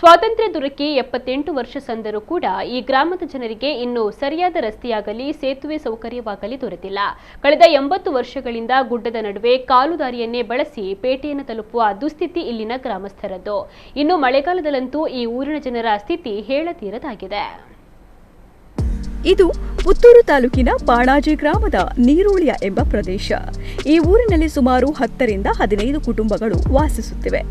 ಸ್ವಾತಂತ್ರ್ಯ ದೊರಕಿ 78 ವರ್ಷ ಸಂದರೂ ಕೂಡ ಈ ಗ್ರಾಮದ ಜನರಿಗೆ ಇನ್ನೂ ಸರಿಯಾದ ರಸ್ತೆಯಾಗಲಿ ಸೇತುವೆ ಸೌಕರ್ಯವಾಗಲಿ ದೊರೆತಿಲ್ಲ. ಕಳೆದ 80 ವರ್ಷಗಳಿಂದ ಗುಡ್ಡದ ನಡುವೆ ಕಾಲುದಾರಿಯನ್ನೇ ಬಳಸಿ ಪೇಟೆಯನ್ನು ತಲುಪುವ ದುಸ್ಥಿತಿ ಇಲ್ಲಿನ ಗ್ರಾಮಸ್ಥರದ್ದು. ಇನ್ನು ಮಳೆಗಾಲದಲ್ಲಂತೂ ಈ ಊರಿನ ಜನರ ಸ್ಥಿತಿ ಹೇಳತೀರದಾಗಿದೆ. ಇದು ಪುತ್ತೂರು ತಾಲೂಕಿನ ಬಾಣಾಜಿ ಗ್ರಾಮದ ನೀರೋಳಿಯ ಎಂಬ ಪ್ರದೇಶ. ಈ ಊರಿನಲ್ಲಿ ಸುಮಾರು 10 ರಿಂದ 15 ಕುಟುಂಬಗಳು ವಾಸಿಸುತ್ತಿವೆ.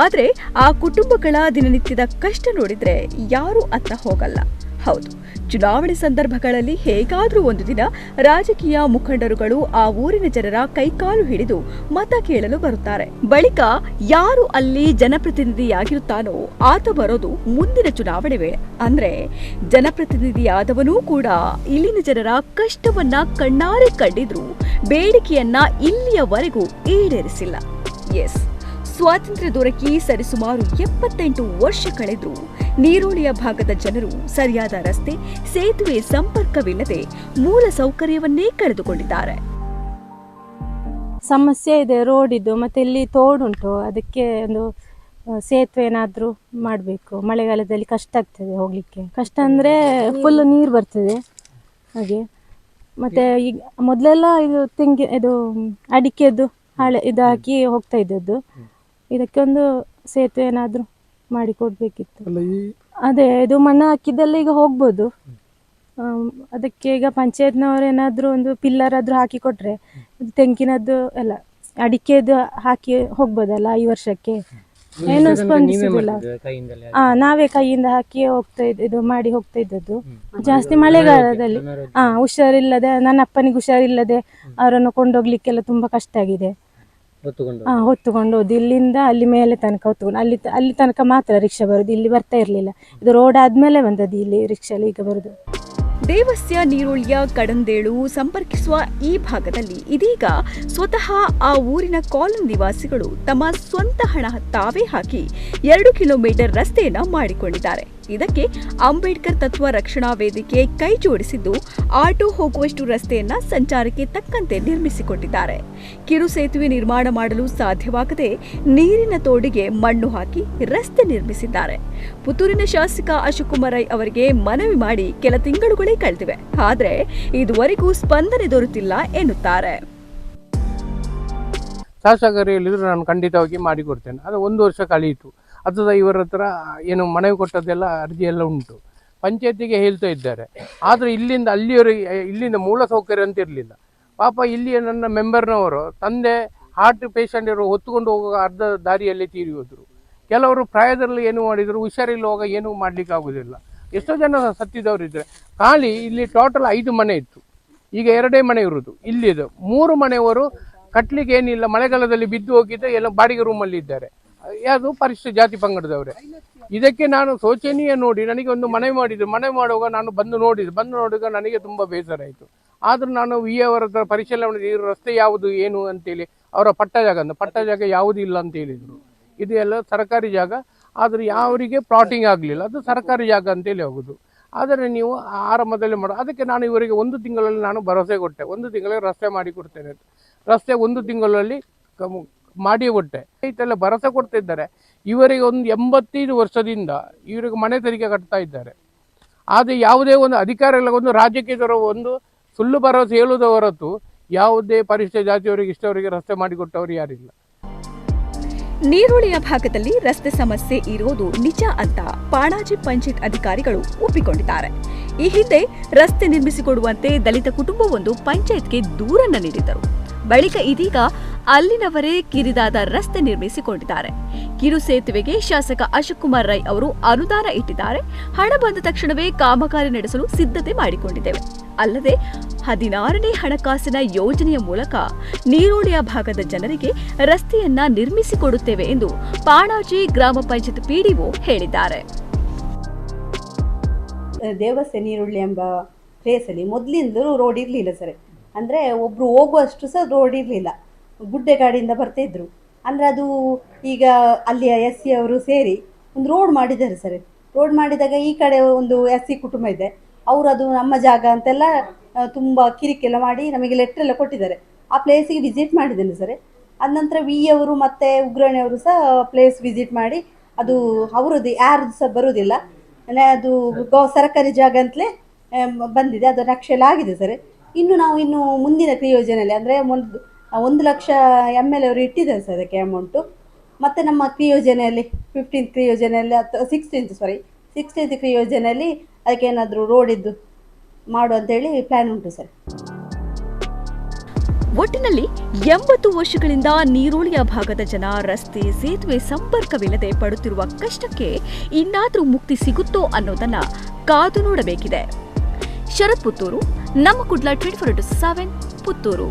ಆದರೆ ಆ ಕುಟುಂಬಗಳ ದಿನನಿತ್ಯದ ಕಷ್ಟ ನೋಡಿದ್ರೆ ಯಾರೂ ಅತ್ತ ಹೋಗಲ್ಲ. ಹೌದು, ಚುನಾವಣೆ ಸಂದರ್ಭಗಳಲ್ಲಿ ಹೇಗಾದ್ರೂ ಒಂದು ದಿನ ರಾಜಕೀಯ ಮುಖಂಡರುಗಳು ಆ ಊರಿನ ಜನರ ಕೈಕಾಲು ಹಿಡಿದು ಮತ ಕೇಳಲು ಬರುತ್ತಾರೆ. ಬಳಿಕ ಯಾರು ಅಲ್ಲಿ ಜನಪ್ರತಿನಿಧಿಯಾಗಿರುತ್ತಾನೋ ಆತ ಬರೋದು ಮುಂದಿನ ಚುನಾವಣೆ ವೇಳೆ. ಅಂದ್ರೆ ಜನಪ್ರತಿನಿಧಿಯಾದವನೂ ಕೂಡ ಇಲ್ಲಿನ ಜನರ ಕಷ್ಟವನ್ನ ಕಣ್ಣಾರೆ ಕಂಡಿದ್ರು ಬೇಡಿಕೆಯನ್ನ ಇಲ್ಲಿಯವರೆಗೂ ಈಡೇರಿಸಿಲ್ಲ. ಎಸ್, ಸ್ವಾತಂತ್ರ್ಯ ದೊರಕಿ ಸರಿಸುಮಾರು 78 ವರ್ಷ ಕಳೆದ್ರು ನೀರೋಳಿಯ ಭಾಗದ ಜನರು ಸರಿಯಾದ ರಸ್ತೆ, ಸೇತುವೆ ಸಂಪರ್ಕವಿಲ್ಲದೆ ಮೂಲ ಸೌಕರ್ಯವನ್ನೇ ಕಳೆದುಕೊಂಡಿದ್ದಾರೆ. ಸಮಸ್ಯೆ ಇದೆ, ರೋಡ್ ಇದ್ದು, ಮತ್ತೆ ಇಲ್ಲಿ ತೋಡುಂಟು, ಅದಕ್ಕೆ ಒಂದು ಸೇತುವೆ ಏನಾದರೂ ಮಾಡಬೇಕು. ಮಳೆಗಾಲದಲ್ಲಿ ಕಷ್ಟ ಆಗ್ತದೆ ಹೋಗ್ಲಿಕ್ಕೆ. ಕಷ್ಟ ಅಂದರೆ ಫುಲ್ ನೀರು ಬರ್ತದೆ ಹಾಗೆ. ಮತ್ತೆ ಈಗ ಮೊದಲೆಲ್ಲ ಇದು ಅಡಿಕೆದು ಹಳೆ ಇದು ಹಾಕಿ ಹೋಗ್ತಾ ಇದ್ದದ್ದು. ಇದಕ್ಕೆ ಒಂದು ಸೇತುವೆ ಏನಾದರೂ ಮಾಡಿ ಕೊಡಬೇಕಿತ್ತು. ಅದೇ ಇದು ಮಣ್ಣು ಹಾಕಿದ್ದೆಲ್ಲ ಈಗ ಹೋಗ್ಬೋದು. ಅದಕ್ಕೆ ಈಗ ಪಂಚಾಯತ್ನವರು ಏನಾದರೂ ಒಂದು ಪಿಲ್ಲರ್ ಆದರೂ ಹಾಕಿ ಕೊಟ್ಟರೆ ತೆಂಗಿನದ್ದು ಎಲ್ಲ ಅಡಿಕೆದು ಹಾಕಿ ಹೋಗ್ಬೋದಲ್ಲ. ಈ ವರ್ಷಕ್ಕೆ ಏನು ಸ್ಪಂದಿಸುದಿಲ್ಲ. ನಾವೇ ಕೈಯಿಂದ ಹಾಕಿ ಇದು ಮಾಡಿ ಹೋಗ್ತಾ ಇದ್ದದ್ದು. ಜಾಸ್ತಿ ಮಳೆಗಾಲದಲ್ಲಿ ಹುಷಾರಿಲ್ಲದೆ, ನನ್ನ ಅಪ್ಪನಿಗೆ ಹುಷಾರಿಲ್ಲದೆ ಅವರನ್ನು ಕೊಂಡೋಗ್ಲಿಕ್ಕೆಲ್ಲ ತುಂಬಾ ಕಷ್ಟ ಆಗಿದೆ. ಹೊತ್ತುಕೊಂಡು ಹೋದ್ ಇಲ್ಲಿಂದ ಅಲ್ಲಿ ಮೇಲೆ ತನಕ ಹೊತ್ತುಕೊಂಡು ಅಲ್ಲಿ ತನಕ ಮಾತ್ರ ರಿಕ್ಷಾ ಬರುದು. ಇಲ್ಲಿ ಬರ್ತಾ ಇರ್ಲಿಲ್ಲ. ಇದು ರೋಡ್ ಆದ್ಮೇಲೆ ಬಂದದ್ದು ಇಲ್ಲಿ ರಿಕ್ಷಾಲಿ ಈಗ ಬರುದು. ದೇವಸ್ಯ ನೀರೋಳಿಯ ಕಡಂದೇಳು ಸಂಪರ್ಕಿಸುವ ಈ ಭಾಗದಲ್ಲಿ ಇದೀಗ ಸ್ವತಃ ಆ ಊರಿನ ಕಾಲೋನಿ ನಿವಾಸಿಗಳು ತಮ್ಮ ಸ್ವಂತ ಹಣ ತಾವೇ ಹಾಕಿ 2 ಕಿಲೋಮೀಟರ್ ರಸ್ತೆಯನ್ನ ಮಾಡಿಕೊಂಡಿದ್ದಾರೆ. ಇದಕ್ಕೆ ಅಂಬೇಡ್ಕರ್ ತತ್ವ ರಕ್ಷಣಾ ವೇದಿಕೆ ಕೈ ಜೋಡಿಸಿದ್ದು ಆಟೋ ಹೋಗುವಷ್ಟು ರಸ್ತೆಯನ್ನ ಸಂಚಾರಕ್ಕೆ ತಕ್ಕಂತೆ ನಿರ್ಮಿಸಿಕೊಟ್ಟಿದ್ದಾರೆ. ಕಿರು ಸೇತುವೆ ನಿರ್ಮಾಣ ಮಾಡಲು ಸಾಧ್ಯವಾಗದೆ ನೀರಿನ ತೋಡಿಗೆ ಮಣ್ಣು ಹಾಕಿ ರಸ್ತೆ ನಿರ್ಮಿಸಿದ್ದಾರೆ. ಪುತ್ತೂರಿನ ಶಾಸಕ ಅಶೋಕ್ ಕುಮಾರ್ ರೈ ಅವರಿಗೆ ಮನವಿ ಮಾಡಿ ಕೆಲ ತಿಂಗಳುಗಳೇ ಕಳೆದಿವೆ. ಆದರೆ ಇದುವರೆಗೂ ಸ್ಪಂದನೆ ದೊರೆತಿಲ್ಲ ಎನ್ನುತ್ತಾರೆ. ಶಾಸಕರು ಹೇಳಿದ್ರು ನಾನು ಖಂಡಿತವಾಗಿ ಮಾಡಿಕೊಡ್ತೇನೆ. ಅದು 1 ವರ್ಷ ಕಳೆಯಿತು. ಅಥವಾ ಇವರ ಹತ್ರ ಏನು ಮನವಿ ಕೊಟ್ಟದ್ದೆಲ್ಲ ಅರ್ಜಿ ಎಲ್ಲ ಉಂಟು, ಪಂಚಾಯತಿಗೆ ಹೇಳ್ತಾ ಇದ್ದಾರೆ. ಆದರೆ ಇಲ್ಲಿಂದ ಅಲ್ಲಿಯವರೆಗೆ ಇಲ್ಲಿಂದ ಮೂಲ ಸೌಕರ್ಯ ಅಂತ ಇರಲಿಲ್ಲ. ಪಾಪ ಇಲ್ಲಿ ನನ್ನ ಮೆಂಬರ್ನವರು ತಂದೆ ಹಾರ್ಟ್ ಪೇಷಂಟ್ ಇರೋ ಹೊತ್ತುಕೊಂಡು ಹೋಗುವ ಅರ್ಧ ದಾರಿಯಲ್ಲಿ ತೀರಿ ಹೋದರು. ಕೆಲವರು ಪ್ರಾಯದಲ್ಲಿ ಏನು ಮಾಡಿದರು, ಹುಷಾರಿಲ್ಲುವಾಗ ಏನೂ ಮಾಡಲಿಕ್ಕೆ ಆಗೋದಿಲ್ಲ. ಎಷ್ಟೋ ಜನ ಸತ್ತಿದವರು ಇದ್ದಾರೆ. ಖಾಲಿ ಇಲ್ಲಿ ಟೋಟಲ್ 5 ಮನೆ ಇತ್ತು, ಈಗ 2 ಮನೆ ಇರುವುದು. ಇಲ್ಲಿದು 3 ಮನೆಯವರು ಕಟ್ಟಲಿಕ್ಕೆ ಏನಿಲ್ಲ, ಮಳೆಗಾಲದಲ್ಲಿ ಬಿದ್ದು ಹೋಗಿದ್ದ ಎಲ್ಲ ಬಾಡಿಗೆ ರೂಮಲ್ಲಿ ಇದ್ದಾರೆ. ಯಾವುದು ಪರಿಶಿಷ್ಟ ಜಾತಿ ಪಂಗಡದವರೇ. ಇದಕ್ಕೆ ನಾನು ಶೋಚನೀಯ ನೋಡಿ ನನಗೆ ಒಂದು ಮನವಿ ಮಾಡಿದ್ದು. ಮನವಿ ಮಾಡುವಾಗ ನಾನು ಬಂದು ನೋಡಿದಾಗ ನನಗೆ ತುಂಬ ಬೇಸರ ಆಯಿತು. ಆದರೂ ನಾನು ಅವರ ಹತ್ರ ಪರಿಶೀಲನೆ ಮಾಡಿದ ರಸ್ತೆ ಯಾವುದು ಏನು ಅಂತೇಳಿ ಅವರ ಪಟ್ಟ ಜಾಗ ಯಾವುದೂ ಇಲ್ಲ ಅಂತ ಹೇಳಿದರು. ಇದು ಎಲ್ಲ ಸರ್ಕಾರಿ ಜಾಗ, ಆದರೂ ಯಾವರಿಗೆ ಪ್ಲಾಟಿಂಗ್ ಆಗಲಿಲ್ಲ, ಅದು ಸರ್ಕಾರಿ ಜಾಗ ಅಂತೇಳಿ ಹೋಗೋದು. ಆದರೆ ನೀವು ಆರಂಭದಲ್ಲಿ ಅದಕ್ಕೆ ನಾನು ಇವರಿಗೆ 1 ತಿಂಗಳಲ್ಲಿ ನಾನು ಭರವಸೆ ಕೊಟ್ಟೆ, 1 ತಿಂಗಳಿಗೆ ರಸ್ತೆ ಮಾಡಿ ಕೊಡ್ತೇನೆ ಅಂತ. ರಸ್ತೆ 1 ತಿಂಗಳಲ್ಲಿ ಮಾಡಿ ಕೊಟ್ಟೆ. ಇದೆಲ್ಲ ಭರವಸೆ ಕೊಡ್ತಿದ್ದಾರೆ. ಇವರಿಗೆ ಒಂದು 85 ವರ್ಷದಿಂದ ಇವರಿಗೆ ಮನೆ ತೆರಿಗೆ ಕಟ್ತಾ ಇದ್ದಾರೆ. ಆದರೆ ಯಾವುದೇ ಒಂದು ಅಧಿಕಾರಿಗಳ ಒಂದು ರಾಜಕೀಯದವರ ಒಂದು ಸುಳ್ಳು ಭರವಸೆ ಹೇಳುವುದ ಹೊರತು ಯಾವುದೇ ಪರಿಶಿಷ್ಟ ಜಾತಿಯವರಿಗೆ ಇಷ್ಟವರಿಗೆ ರಸ್ತೆ ಮಾಡಿಕೊಟ್ಟವರು ಯಾರಿಲ್ಲ. ನೀರೋಳಿಯ ಭಾಗದಲ್ಲಿ ರಸ್ತೆ ಸಮಸ್ಯೆ ಇರೋದು ನಿಜ ಅಂತ ಬಾಣಾಜಿ ಪಂಚಾಯತ್ ಅಧಿಕಾರಿಗಳು ಒಪ್ಪಿಕೊಂಡಿದ್ದಾರೆ. ಈ ಹಿಂದೆ ರಸ್ತೆ ನಿರ್ಮಿಸಿಕೊಡುವಂತೆ ದಲಿತ ಕುಟುಂಬವೊಂದು ಪಂಚಾಯತ್ಗೆ ದೂರನ್ನ ನೀಡಿದ್ದರು. ಬಳಿಕ ಇದೀಗ ಅಲ್ಲಿನವರೇ ಕಿರಿದಾದ ರಸ್ತೆ ನಿರ್ಮಿಸಿಕೊಂಡಿದ್ದಾರೆ. ಕಿರು ಸೇತುವೆಗೆ ಶಾಸಕ ಅಶೋಕ್ ಕುಮಾರ್ ರೈ ಅವರು ಅನುದಾನ ಇಟ್ಟಿದ್ದಾರೆ. ಹಣ ಬಂದ ತಕ್ಷಣವೇ ಕಾಮಗಾರಿ ನಡೆಸಲು ಸಿದ್ಧತೆ ಮಾಡಿಕೊಂಡಿದ್ದೇವೆ. ಅಲ್ಲದೆ 16ನೇ ಹಣಕಾಸಿನ ಯೋಜನೆಯ ಮೂಲಕ ನೀರೋಳಿಯ ಭಾಗದ ಜನರಿಗೆ ರಸ್ತೆಯನ್ನ ನಿರ್ಮಿಸಿಕೊಡುತ್ತೇವೆ ಎಂದು ಬಾಣಾಜಿ ಗ್ರಾಮ ಪಂಚಾಯತ್ ಪಿಡಿಒ ಹೇಳಿದ್ದಾರೆ. ದೇವಸ್ಯ ನೀರುಳ್ಳಿ ಎಂಬ ಪ್ಲೇಸಲ್ಲಿ ಮೊದಲಿಂದಲೂ ರೋಡ್ ಇರಲಿಲ್ಲ ಸರ್. ಅಂದರೆ ಒಬ್ಬರು ಹೋಗುವಷ್ಟು ಸಹ ರೋಡ್ ಇರಲಿಲ್ಲ, ಗುಡ್ಡೆ ಗಾಡಿಯಿಂದ ಬರ್ತಾಯಿದ್ರು. ಅಂದರೆ ಅದು ಈಗ ಅಲ್ಲಿಯ SC ಅವರು ಸೇರಿ ಒಂದು ರೋಡ್ ಮಾಡಿದ್ದಾರೆ ಸರ್. ರೋಡ್ ಮಾಡಿದಾಗ ಈ ಕಡೆ ಒಂದು SC ಕುಟುಂಬ ಇದೆ, ಅವರು ಅದು ನಮ್ಮ ಜಾಗ ಅಂತೆಲ್ಲ ತುಂಬ ಕಿರಿಕೆಲ್ಲ ಮಾಡಿ ನಮಗೆ ಲೆಟ್ರ್ ಎಲ್ಲ ಕೊಟ್ಟಿದ್ದಾರೆ. ಆ ಪ್ಲೇಸಿಗೆ ವಿಸಿಟ್ ಮಾಡಿದ್ದೇನೆ ಸರ್. ಅದ ನಂತರ ವಿ ಅವರು ಮತ್ತು ಉಗ್ರಾಣಿ ಅವರು ಸಹ ಪ್ಲೇಸ್ ವಿಸಿಟ್ ಮಾಡಿ ಅದು ಅವರದ್ದು ಯಾರ್ದು ಸಹ ಬರುವುದಿಲ್ಲ. ಅದು ಸರ್ಕಾರಿ ಜಾಗ ಅಂತಲೇ ಬಂದಿದೆ, ಅದು ನಕ್ಷೆ ಎಲ್ಲ ಆಗಿದೆ ಸರ್. ಇನ್ನು ಮುಂದಿನ ಕ್ರಿಯೋಜನೆಯಲ್ಲಿ ಅಂದರೆ 1,00,000 ML ಅವರು ಇಟ್ಟಿದ್ದಾರೆ ಸರ್ ಅದಕ್ಕೆ ಅಮೌಂಟು. ಮತ್ತು ನಮ್ಮ ಕ್ರಿಯೋಜನೆಯಲ್ಲಿ 15th ಕ್ರಿಯೋಜನೆಯಲ್ಲಿ ಅಥವಾ 16th ಕ್ರಿಯೋಜನೆಯಲ್ಲಿ ಅದಕ್ಕೆ ಏನಾದರೂ ರೋಡಿದ್ದು ಮಾಡು ಅಂತೇಳಿ ಪ್ಲ್ಯಾನ್ ಉಂಟು ಸರ್. ಒಟ್ಟಿನಲ್ಲಿ 80 ವರ್ಷಗಳಿಂದ ನೀರೋಳಿಯ ಭಾಗದ ಜನ ರಸ್ತೆ ಸೇತುವೆ ಸಂಪರ್ಕವಿಲ್ಲದೆ ಪಡುತ್ತಿರುವ ಕಷ್ಟಕ್ಕೆ ಇನ್ನಾದರೂ ಮುಕ್ತಿ ಸಿಗುತ್ತೋ ಅನ್ನೋದನ್ನ ಕಾದು ನೋಡಬೇಕಿದೆ. ಶರತ್ ಪುತ್ತೂರು, ನಮ್ಮ ಕುಡ್ಲ 24/7 ಪುತ್ತೂರು.